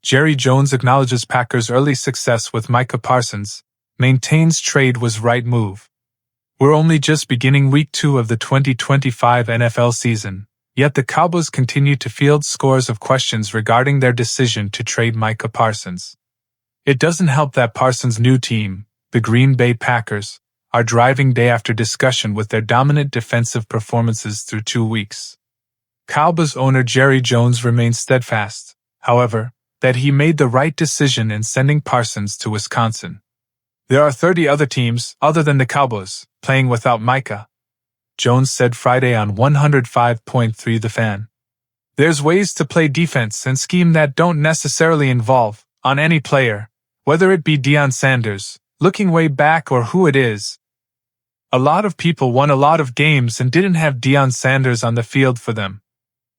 Jerry Jones acknowledges Packers' early success with Micah Parsons, maintains trade was right move. We're only just beginning week 2 of the 2025 NFL season, yet the Cowboys continue to field scores of questions regarding their decision to trade Micah Parsons. It doesn't help that Parsons' new team, the Green Bay Packers, are driving day after discussion with their dominant defensive performances through 2 weeks. Cowboys owner Jerry Jones remains steadfast, however, that he made the right decision in sending Parsons to Wisconsin. There are 30 other teams, other than the Cowboys, playing without Micah, Jones said Friday on 105.3 The Fan. There's ways to play defense and scheme that don't necessarily involve, on any player, whether it be Deion Sanders, looking way back or who it is. A lot of people won a lot of games and didn't have Deion Sanders on the field for them.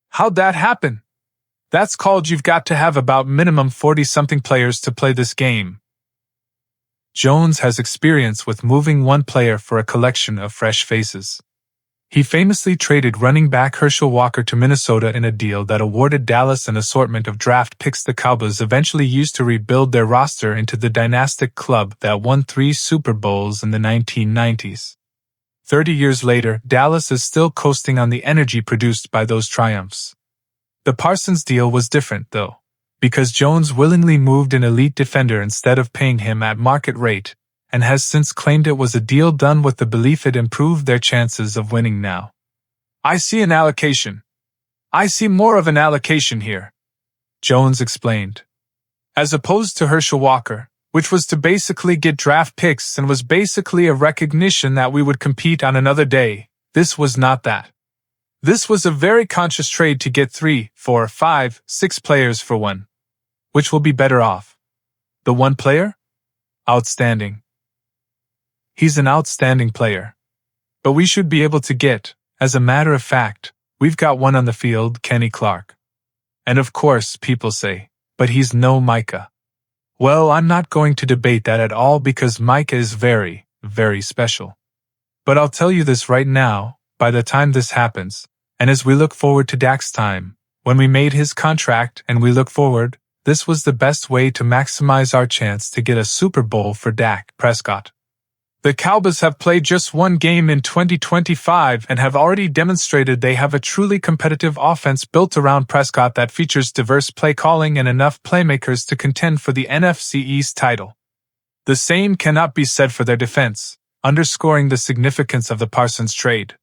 How'd that happen? That's called you've got to have about minimum 40-something players to play this game. Jones has experience with moving one player for a collection of fresh faces. He famously traded running back Herschel Walker to Minnesota in a deal that awarded Dallas an assortment of draft picks the Cowboys eventually used to rebuild their roster into the dynastic club that won 3 Super Bowls in the 1990s. 30 years later, Dallas is still coasting on the energy produced by those triumphs. The Parsons deal was different, though, because Jones willingly moved an elite defender instead of paying him at market rate, and has since claimed it was a deal done with the belief it improved their chances of winning now. I see an allocation. I see more of an allocation here, Jones explained. As opposed to Herschel Walker, which was to basically get draft picks and was basically a recognition that we would compete on another day, this was not that. This was a very conscious trade to get 3, 4, 5, 6 players for one. Which will be better off? The one player? Outstanding. He's an outstanding player. But we should be able to get, as a matter of fact, we've got one on the field, Kenny Clark. And of course, people say, but he's no Micah. Well, I'm not going to debate that at all because Micah is very, very special. But I'll tell you this right now, by the time this happens, and as we look forward to Dak's time, when we made his contract and we look forward, this was the best way to maximize our chance to get a Super Bowl for Dak Prescott. The Cowboys have played just one game in 2025 and have already demonstrated they have a truly competitive offense built around Prescott that features diverse play calling and enough playmakers to contend for the NFC East title. The same cannot be said for their defense, underscoring the significance of the Parsons trade.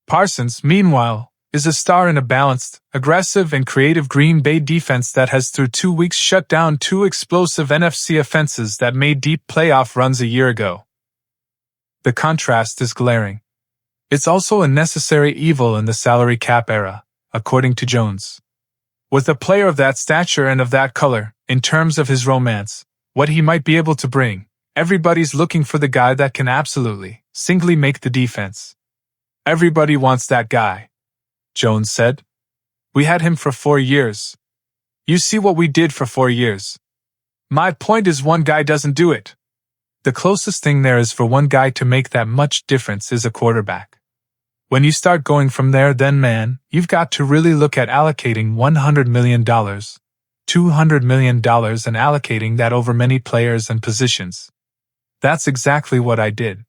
Parsons, meanwhile, is a star in a balanced, aggressive and creative Green Bay defense that has through 2 weeks shut down 2 explosive NFC offenses that made deep playoff runs a year ago. The contrast is glaring. It's also a necessary evil in the salary cap era, according to Jones. With a player of that stature and of that color, in terms of his romance, what he might be able to bring, everybody's looking for the guy that can absolutely, singly make the defense. Everybody wants that guy, Jones said. We had him for 4 years. You see what we did for 4 years. My point is one guy doesn't do it. The closest thing there is for one guy to make that much difference is a quarterback. When you start going from there, then man, you've got to really look at allocating $100 million, $200 million and allocating that over many players and positions. That's exactly what I did.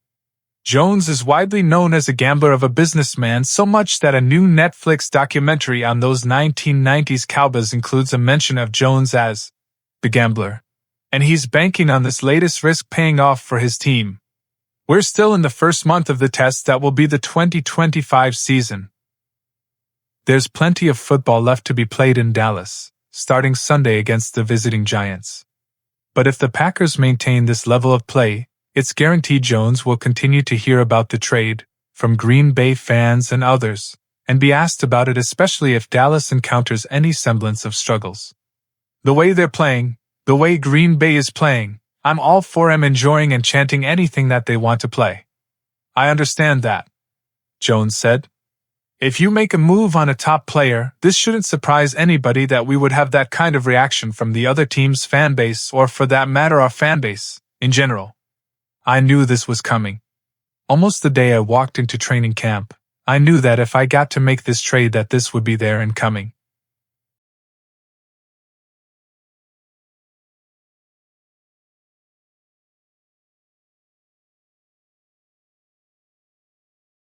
Jones is widely known as a gambler of a businessman so much that a new Netflix documentary on those 1990s Cowboys includes a mention of Jones as the gambler. And he's banking on this latest risk paying off for his team. We're still in the first month of the test that will be the 2025 season. There's plenty of football left to be played in Dallas, starting Sunday against the visiting Giants. But if the Packers maintain this level of play, it's guaranteed Jones will continue to hear about the trade from Green Bay fans and others, and be asked about it especially if Dallas encounters any semblance of struggles. The way they're playing, the way Green Bay is playing, I'm all for them enjoying and chanting anything that they want to play. I understand that, Jones said. If you make a move on a top player, this shouldn't surprise anybody that we would have that kind of reaction from the other team's fan base or for that matter our fan base, in general. I knew this was coming. Almost the day I walked into training camp, I knew that if I got to make this trade that this would be there and coming.